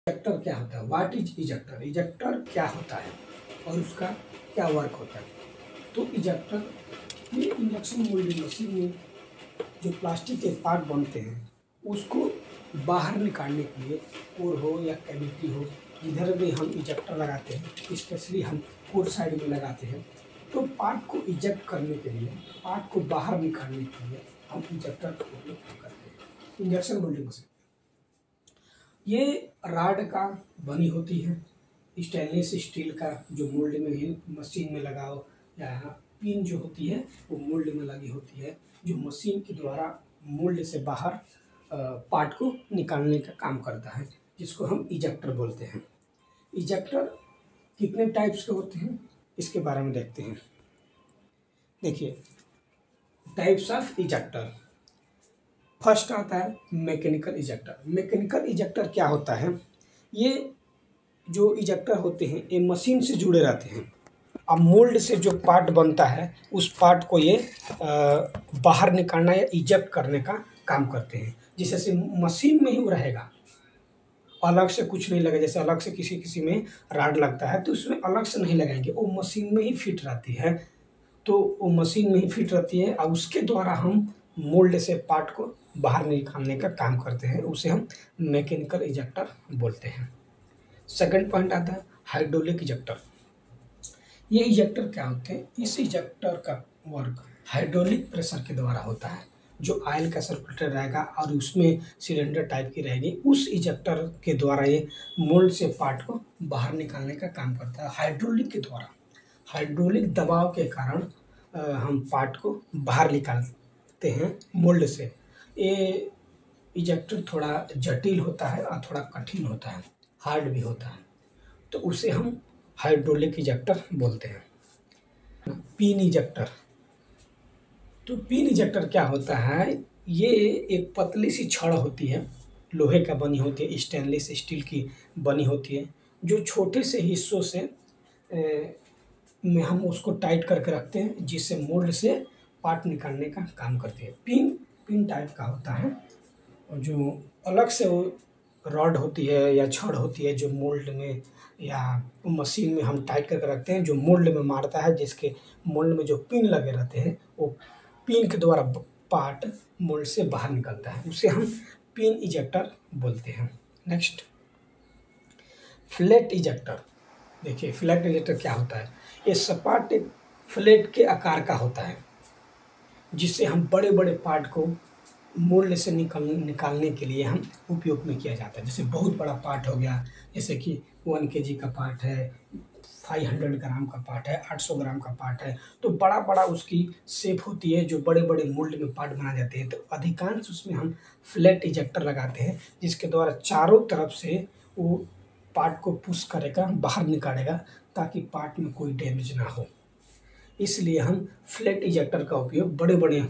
Ejector क्या होता है? What is ejector? इजेक्टर क्या होता है और उसका क्या वर्क होता है? तो इजेक्टर ये इंजेक्शन मोल्डिंग मशीन में जो प्लास्टिक के पार्ट बनते हैं उसको बाहर निकालने के लिए कोर हो या कैविटी हो, जिधर भी हम इजेक्टर लगाते हैं, स्पेशली हम कोर साइड में लगाते हैं, तो पार्ट को इजेक्ट करने के लिए, पार्ट को बाहर निकालने के लिए हम इजेक्टर का उपयोग करते हैं। इंजेक्शन मोल्डिंग मशीन ये राड का बनी होती है, स्टेनलेस स्टील का जो मोल्ड में ही मशीन में लगाओ, या पिन जो होती है वो मोल्ड में लगी होती है, जो मशीन के द्वारा मोल्ड से बाहर पार्ट को निकालने का काम करता है, जिसको हम इजेक्टर बोलते हैं। इजेक्टर कितने टाइप्स के होते हैं इसके बारे में देखते हैं। देखिए, टाइप्स ऑफ इजेक्टर। फर्स्ट आता है मैकेनिकल इजेक्टर। मैकेनिकल इजेक्टर क्या होता है? ये जो इजेक्टर होते हैं ये मशीन से जुड़े रहते हैं। अब मोल्ड से जो पार्ट बनता है उस पार्ट को ये बाहर निकालना या इजेक्ट करने का काम करते हैं। जैसे मशीन में ही वो रहेगा, अलग से कुछ नहीं लगेगा। जैसे अलग से किसी में राड लगता है तो उसमें अलग से नहीं लगाएंगे, वो मशीन में ही फिट रहती है। तो वो मशीन में ही फिट रहती है और उसके द्वारा हम मोल्ड से पार्ट को बाहर निकालने का काम करते हैं, उसे हम मैकेनिकल इजेक्टर बोलते हैं। सेकंड पॉइंट आता है हाइड्रोलिक इजेक्टर। ये इजेक्टर क्या होते हैं? इस इजेक्टर का वर्क हाइड्रोलिक प्रेशर के द्वारा होता है। जो ऑयल का सर्कुलेटर रहेगा और उसमें सिलेंडर टाइप की रहेगी, उस इजेक्टर के द्वारा ये मोल्ड से पार्ट को बाहर निकालने का काम करता है हाइड्रोलिक के द्वारा। हाइड्रोलिक दबाव के कारण हम पार्ट को बाहर निकालते हैं मोल्ड से। ये इजेक्टर थोड़ा जटिल होता है और थोड़ा कठिन होता है, हार्ड भी होता है, तो उसे हम हाइड्रोलिक इजेक्टर बोलते हैं। Pin ejector. तो पिन इजेक्टर क्या होता है? ये एक पतली सी छड़ होती है, लोहे का बनी होती है, स्टेनलेस स्टील की बनी होती है, जो छोटे से हिस्सों से में हम उसको टाइट करके रखते हैं, जिससे मोल्ड से पार्ट निकालने का काम करती है। पिन टाइप का होता है, और जो अलग से वो रॉड होती है या छड़ होती है जो मोल्ड में या मशीन में हम टाइट करके रखते हैं, जो मोल्ड में मारता है, जिसके मोल्ड में जो पिन लगे रहते हैं वो पिन के द्वारा पार्ट मोल्ड से बाहर निकलता है, उसे हम पिन इजेक्टर बोलते हैं। Next, flat ejector. देखिए, फ्लैट इजेक्टर क्या होता है? ये सपाट एक फ्लैट के आकार का होता है, जिससे हम बड़े बड़े पार्ट को मोल्ड से निकालने के लिए हम उपयोग में किया जाता है। जैसे बहुत बड़ा पार्ट हो गया, जैसे कि 1 kg का पार्ट है, 500 ग्राम का पार्ट है, 800 ग्राम का पार्ट है, तो बड़ा बड़ा उसकी शेप होती है, जो बड़े बड़े मोल्ड में पार्ट बना जाते हैं। तो अधिकांश उसमें हम फ्लैट इजेक्टर लगाते हैं, जिसके द्वारा चारों तरफ से वो पार्ट को पुश करेगा, बाहर निकालेगा, ताकि पार्ट में कोई डैमेज ना हो। इसलिए हम फ्लैट इजेक्टर का उपयोग बड़े बड़े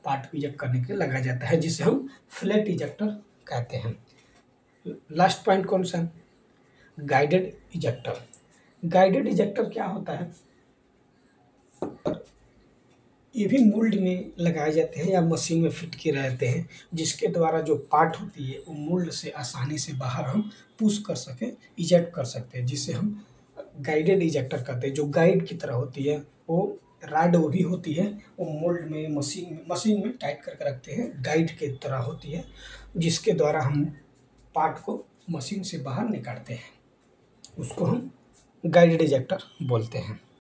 पार्ट को इजेक्ट करने के लिए लगाया जाता है, जिसे हम फ्लैट इजेक्टर कहते हैं। लास्ट पॉइंट कौन सा? Guided ejector. गाइडेड इजेक्टर क्या होता है? ये भी मोल्ड में लगाए जाते हैं या मशीन में फिट किए रहते हैं, जिसके द्वारा जो पार्ट होती है वो मोल्ड से आसानी से बाहर हम पुश कर सकें, इजेक्ट कर सकते हैं, जिसे हम गाइडेड इजेक्टर कहते हैं। जो गाइड की तरह होती है, वो राड वो भी होती है, वो मोल्ड में मशीन में टाइट करके रखते हैं, गाइड के तरह होती है, जिसके द्वारा हम पार्ट को मशीन से बाहर निकालते हैं, उसको हम गाइडेड इजेक्टर बोलते हैं।